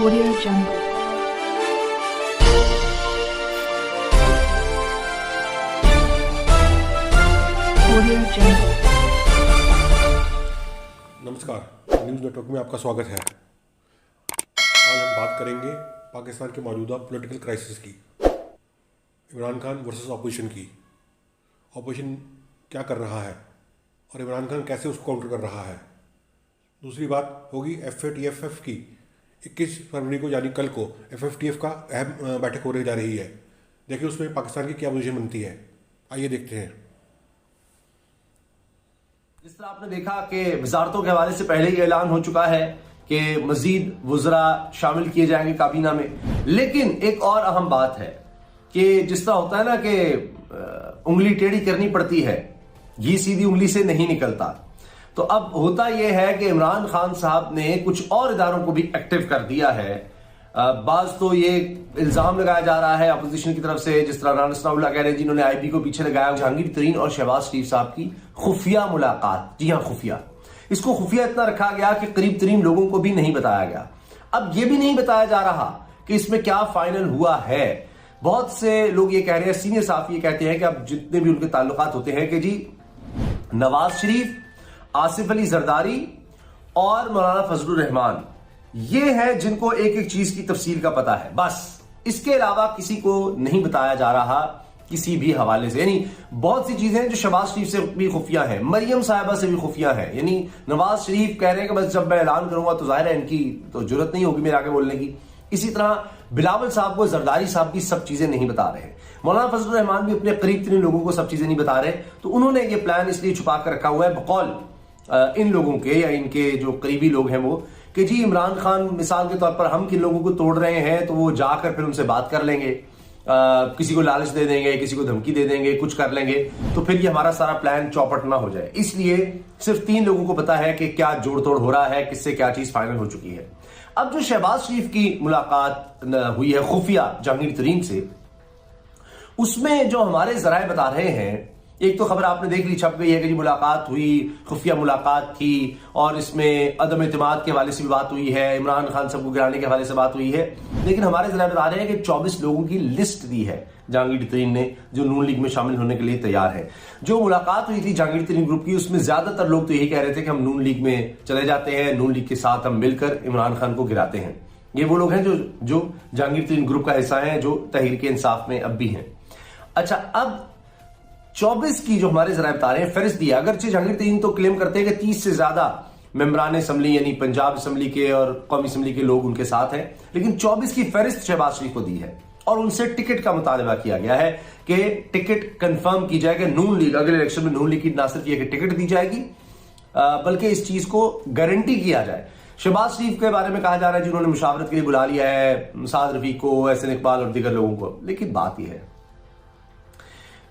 Audio Jungle. Audio Jungle. नमस्कार, news network में आपका स्वागत है। आज हम बात करेंगे पाकिस्तान के मौजूदा पॉलिटिकल क्राइसिस की, इमरान खान वर्सेस ऑपोजिशन की। ऑपोजिशन क्या कर रहा है और इमरान खान कैसे उसको काउंटर कर रहा है। दूसरी बात होगी FATF की 21 फरवरी को यानी कल को FATF का अहम बैठक होने जा रही है। देखिए उसमें पाकिस्तान की क्या पोजीशन बनती है, आइए देखते हैं। जिस तरह आपने देखा कि वजारतों के हवाले से पहले ही ऐलान हो चुका है कि मजीद वज़रा शामिल किए जाएंगे काबीना में, लेकिन एक और अहम बात है कि जिस तरह होता है ना कि उंगली टेढ़ी करनी पड़ती है, घी सीधी उंगली से नहीं निकलता। तो अब होता यह है कि इमरान खान साहब ने कुछ और इदारों को भी एक्टिव कर दिया है। बाज तो ये इल्जाम लगाया जा रहा है अपोजिशन की तरफ से, जिस तरह राना सनाउल्लाह कह रहे हैं जिन्होंने IB को पीछे लगाया, जहांगीर तरीन और शहबाज शरीफ साहब की खुफिया मुलाकात। जी हां, खुफिया। इसको खुफिया इतना रखा गया कि करीब तरीन लोगों को भी नहीं बताया गया। अब यह भी नहीं बताया जा रहा कि इसमें क्या फाइनल हुआ है। बहुत से लोग ये कह रहे हैं, सीनियर साहब ये कहते हैं कि अब जितने भी उनके ताल्लुकात होते हैं कि जी नवाज शरीफ, आसिफ अली जरदारी और मौलाना फजलुर रहमान, ये है जिनको एक एक चीज की तफसील का पता है। बस इसके अलावा किसी को नहीं बताया जा रहा किसी भी हवाले से। यानी बहुत सी चीजें जो शहबाज शरीफ से भी खुफिया है, मरियम साहिबा से भी खुफिया है। यानी नवाज शरीफ कह रहे हैं कि बस जब मैं ऐलान करूंगा तो जाहिर है इनकी तो जरूरत नहीं होगी मेरे आगे बोलने की। इसी तरह बिलावल साहब को जरदारी साहब की सब चीजें नहीं बता रहे। मौलाना फजलुर रहमान भी अपने करीब तरीन लोगों को सब चीजें नहीं बता रहे। तो उन्होंने ये प्लान इसलिए छुपा कर रखा हुआ है बकौल इन लोगों के या इनके जो करीबी लोग हैं वो, कि जी इमरान खान मिसाल के तौर पर हम किन लोगों को तोड़ रहे हैं तो वो जाकर फिर उनसे बात कर लेंगे, किसी को लालच दे देंगे, किसी को धमकी दे देंगे, कुछ कर लेंगे, तो फिर ये हमारा सारा प्लान चौपट ना हो जाए। इसलिए सिर्फ 3 लोगों को पता है कि क्या जोड़ तोड़ हो रहा है, किससे क्या चीज फाइनल हो चुकी है। अब जो शहबाज शरीफ की मुलाकात हुई है खुफिया जहांगीर तरीन से, उसमें जो हमारे जराए बता रहे हैं, एक तो खबर आपने देख ली, छप गई है कि जी मुलाकात हुई, खुफिया मुलाकात थी और इसमें अदम एतमाद के हवाले से भी बात हुई है, इमरान खान साहब को गिराने के हवाले से बात हुई है। लेकिन हमारे जरा बता रहे हैं कि 24 लोगों की लिस्ट दी है जहांगीर तरीन ने जो नून लीग में शामिल होने के लिए तैयार है। जो मुलाकात हुई थी जहांगीर तरीन ग्रुप की, उसमें ज्यादातर लोग तो यही कह रहे थे कि हम नून लीग में चले जाते हैं, नून लीग के साथ हम मिलकर इमरान खान को गिराते हैं। ये वो लोग हैं जो जहांगीर तरीन ग्रुप का हिस्सा है, जो तहरीक इंसाफ में अब भी हैं। अच्छा, अब 24 की जो हमारे जरा बता रहे हैं फहरिस्त दिया। अगरचे जहांगीर तरीन तो क्लेम करते हैं कि 30 से ज्यादा मेंबरान असम्बली यानी पंजाब असम्बली के और कौमी असम्बली के लोग उनके साथ हैं, लेकिन 24 की फहरिस्त शहबाज शरीफ को दी है और उनसे टिकट का मुतालबा किया गया है कि टिकट कंफर्म की जाए कि नून लीग अगले इलेक्शन में नून लीग की ना सिर्फ ये कि टिकट दी जाएगी बल्कि इस चीज को गारंटी किया जाए। शहबाज शरीफ के बारे में कहा जा रहा है जिन्होंने मुशावरत के लिए बुला लिया है साद रफीक को, एहसन इकबाल और दीगर लोगों को। लेकिन बात यह है,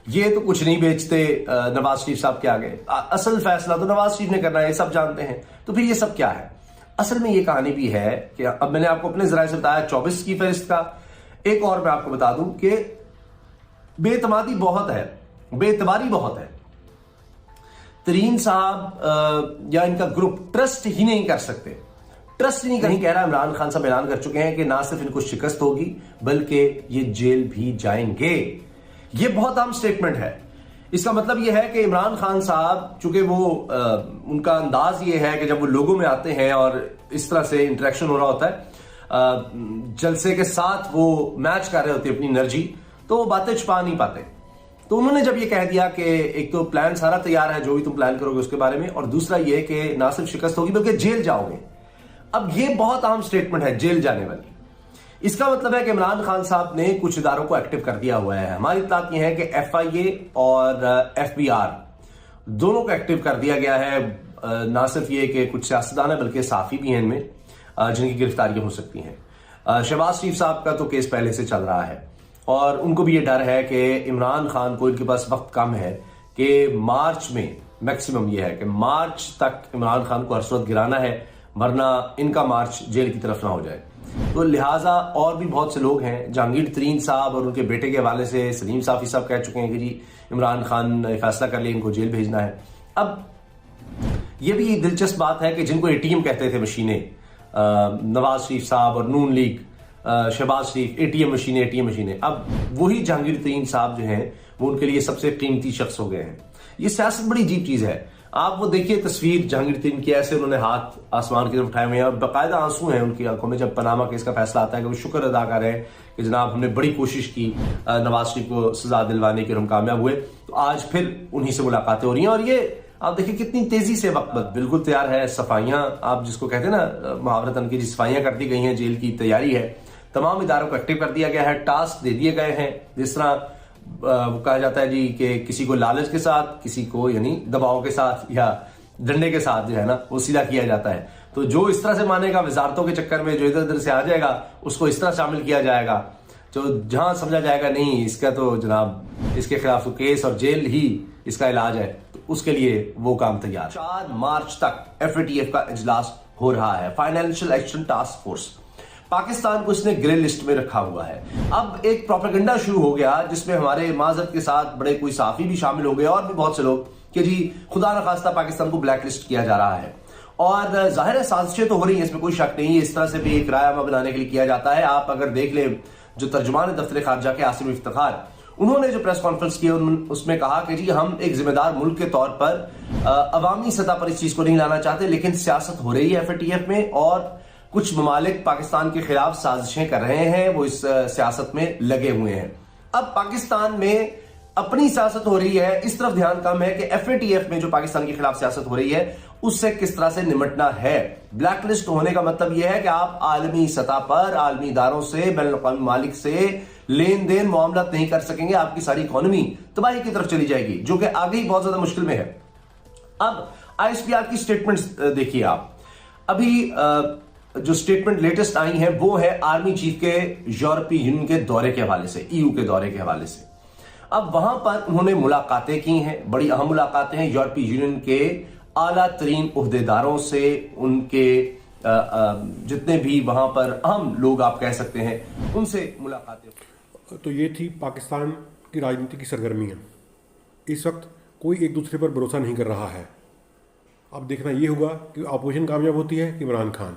ये तो कुछ नहीं बेचते नवाज शरीफ साहब के आगे। असल फैसला तो नवाज शरीफ ने करना है, ये सब जानते हैं। तो फिर ये सब क्या है? असल में ये कहानी भी है कि अब मैंने आपको अपने जराए से बताया 24 की फहरिस्त का। एक और मैं आपको बता दूं कि बेतमादी बहुत है, बेतबारी बहुत है। तरीन साहब या इनका ग्रुप ट्रस्ट ही नहीं कर सकते, ट्रस्ट नहीं कहीं कह रहा। इमरान खान साहब ऐलान कर चुके हैं कि ना सिर्फ इनको शिकस्त होगी बल्कि ये जेल भी जाएंगे। ये बहुत अहम स्टेटमेंट है। इसका मतलब यह है कि इमरान खान साहब, चूंकि वो उनका अंदाज ये है कि जब वो लोगों में आते हैं और इस तरह से इंटरेक्शन हो रहा होता है, जलसे के साथ वो मैच कर रहे होते हैं अपनी एनर्जी, तो वो बातें छुपा नहीं पाते। तो उन्होंने जब ये कह दिया कि एक तो प्लान सारा तैयार है जो भी तुम प्लान करोगे उसके बारे में, और दूसरा ये कि ना सिर्फ शिकस्त होगी बल्कि जेल जाओगे। अब ये बहुत अहम स्टेटमेंट है, जेल जाने वाली। इसका मतलब है कि इमरान खान साहब ने कुछ इदारों को एक्टिव कर दिया हुआ है। हमारी इत्तलात यह है कि FIA और FBR दोनों को एक्टिव कर दिया गया है। ना सिर्फ ये कि कुछ सियासतदान है बल्कि साफी भी हैं इनमें जिनकी गिरफ्तारियां हो सकती हैं। शहबाज शरीफ साहब का तो केस पहले से चल रहा है और उनको भी ये डर है कि इमरान खान को, इनके पास वक्त कम है कि मार्च में, मैक्सिमम ये है कि मार्च तक इमरान खान को हर सूरत गिराना है, वरना इनका मार्च जेल की तरफ ना हो जाए। तो लिहाजा और भी बहुत से लोग हैं, जहांगीर तरीन साहब और उनके बेटे के हवाले से सलीम साफी साहब कह चुके हैं कि जी इमरान खान फैसला कर लिया, इनको जेल भेजना है। अब यह भी दिलचस्प बात है कि जिनको ATM कहते थे मशीनें, नवाज शरीफ साहब और नून लीग, शहबाज शरीफ, एटीएम मशीनें। अब वही जहांगीर तरीन साहब जो हैं वो उनके लिए सबसे कीमती शख्स हो गए हैं। ये सियासत बड़ी अजीब चीज है। आप वो देखिए तस्वीर जहांगीर तरीन की, ऐसे उन्होंने हाथ आसमान की तरफ उठाए हुए हैं और बाकायदा आंसू हैं उनकी आंखों में जब पनामा केस का फैसला आता है कि वो शुक्र अदा कर रहे हैं कि जनाब हमने बड़ी कोशिश की नवाज शरीफ को सजा दिलवाने की और हम कामयाब हुए। तो आज फिर उन्हीं से मुलाकातें हो रही हैं और ये आप देखिए कितनी तेजी से वक्त बिल्कुल तैयार है। सफाइयां आप जिसको कहते हैं ना मुहावरतन की, सफाइयां कर दी गई हैं, जेल की तैयारी है, तमाम इदारों को एक्टिव कर दिया गया है, टास्क दे दिए गए हैं। जिस तरह कहा जाता है जी कि किसी को लालच के साथ, किसी को यानी दबाव के साथ या डंडे के साथ जो है ना वो सीधा किया जाता है। तो जो इस तरह से मानेगा वजारतों के चक्कर में, जो इधर उधर से आ जाएगा उसको इस तरह शामिल किया जाएगा। तो जहां समझा जाएगा नहीं इसका तो जनाब इसके खिलाफ तो केस और जेल ही इसका इलाज है, तो उसके लिए वो काम तैयार। 4 मार्च तक FATF का इजलास हो रहा है, financial action task force. Pakistan को इसने ग्रे लिस्ट में रखा हुआ है। अब एक प्रोपेगेंडा शुरू हो गया जिसमें हमारे माजरत के साथ बड़े कोई साफी भी शामिल हो गए और भी बहुत से लोग कि जी खुदा न खास्ता पाकिस्तान को ब्लैक लिस्ट किया जा रहा है। और जाहिर है साजिशें तो हो रही है, इसमें कोई शक नहीं है। इस तरह से भी एक रायनामा बनाने के लिए किया जाता है। आप अगर देख ले जो तर्जुमान दफ्तर खारजा के आसिम इफ्तिखार, उन्होंने जो प्रेस कॉन्फ्रेंस की उसमें कहा कि जी हम एक जिम्मेदार मुल्क के तौर पर अवामी सतह पर इस चीज को नहीं लाना चाहते, लेकिन सियासत हो रही है FATF में और कुछ ममालिक पाकिस्तान के खिलाफ साजिशें कर रहे हैं, वो इस सियासत में लगे हुए हैं। अब पाकिस्तान में अपनी सियासत हो रही है, इस तरफ ध्यान कम है कि FATF में जो पाकिस्तान के खिलाफ सियासत हो रही है उससे किस तरह से निमटना है। ब्लैकलिस्ट होने का मतलब यह है कि आप आलमी सतह पर आलमी इदारों से, बैनुल-अक़वामी ममालिक से लेन देन मामला नहीं कर सकेंगे। आपकी सारी इकोनॉमी तबाही की तरफ चली जाएगी, जो कि आगे ही बहुत ज्यादा मुश्किल में है। अब ISPR की स्टेटमेंट्स देखिए आप। अभी जो स्टेटमेंट लेटेस्ट आई है वो है आर्मी चीफ के यूरोपीय यूनियन के दौरे के हवाले से, EU के दौरे के हवाले से। अब वहां पर उन्होंने मुलाकातें की हैं, बड़ी अहम मुलाकातें हैं यूरोपीय यूनियन के आला तरीन उहदेदारों से, उनके जितने भी वहां पर अहम लोग आप कह सकते हैं उनसे मुलाकातें। तो ये थी पाकिस्तान की राजनीति की सरगर्मियाँ। इस वक्त कोई एक दूसरे पर भरोसा नहीं कर रहा है। अब देखना ये होगा कि अपोजिशन कामयाब होती है कि इमरान खान,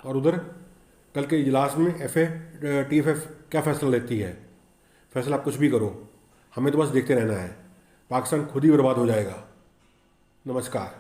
और उधर कल के इजलास में FATF क्या फैसला लेती है। फैसला आप कुछ भी करो, हमें तो बस देखते रहना है। पाकिस्तान खुद ही बर्बाद हो जाएगा। नमस्कार।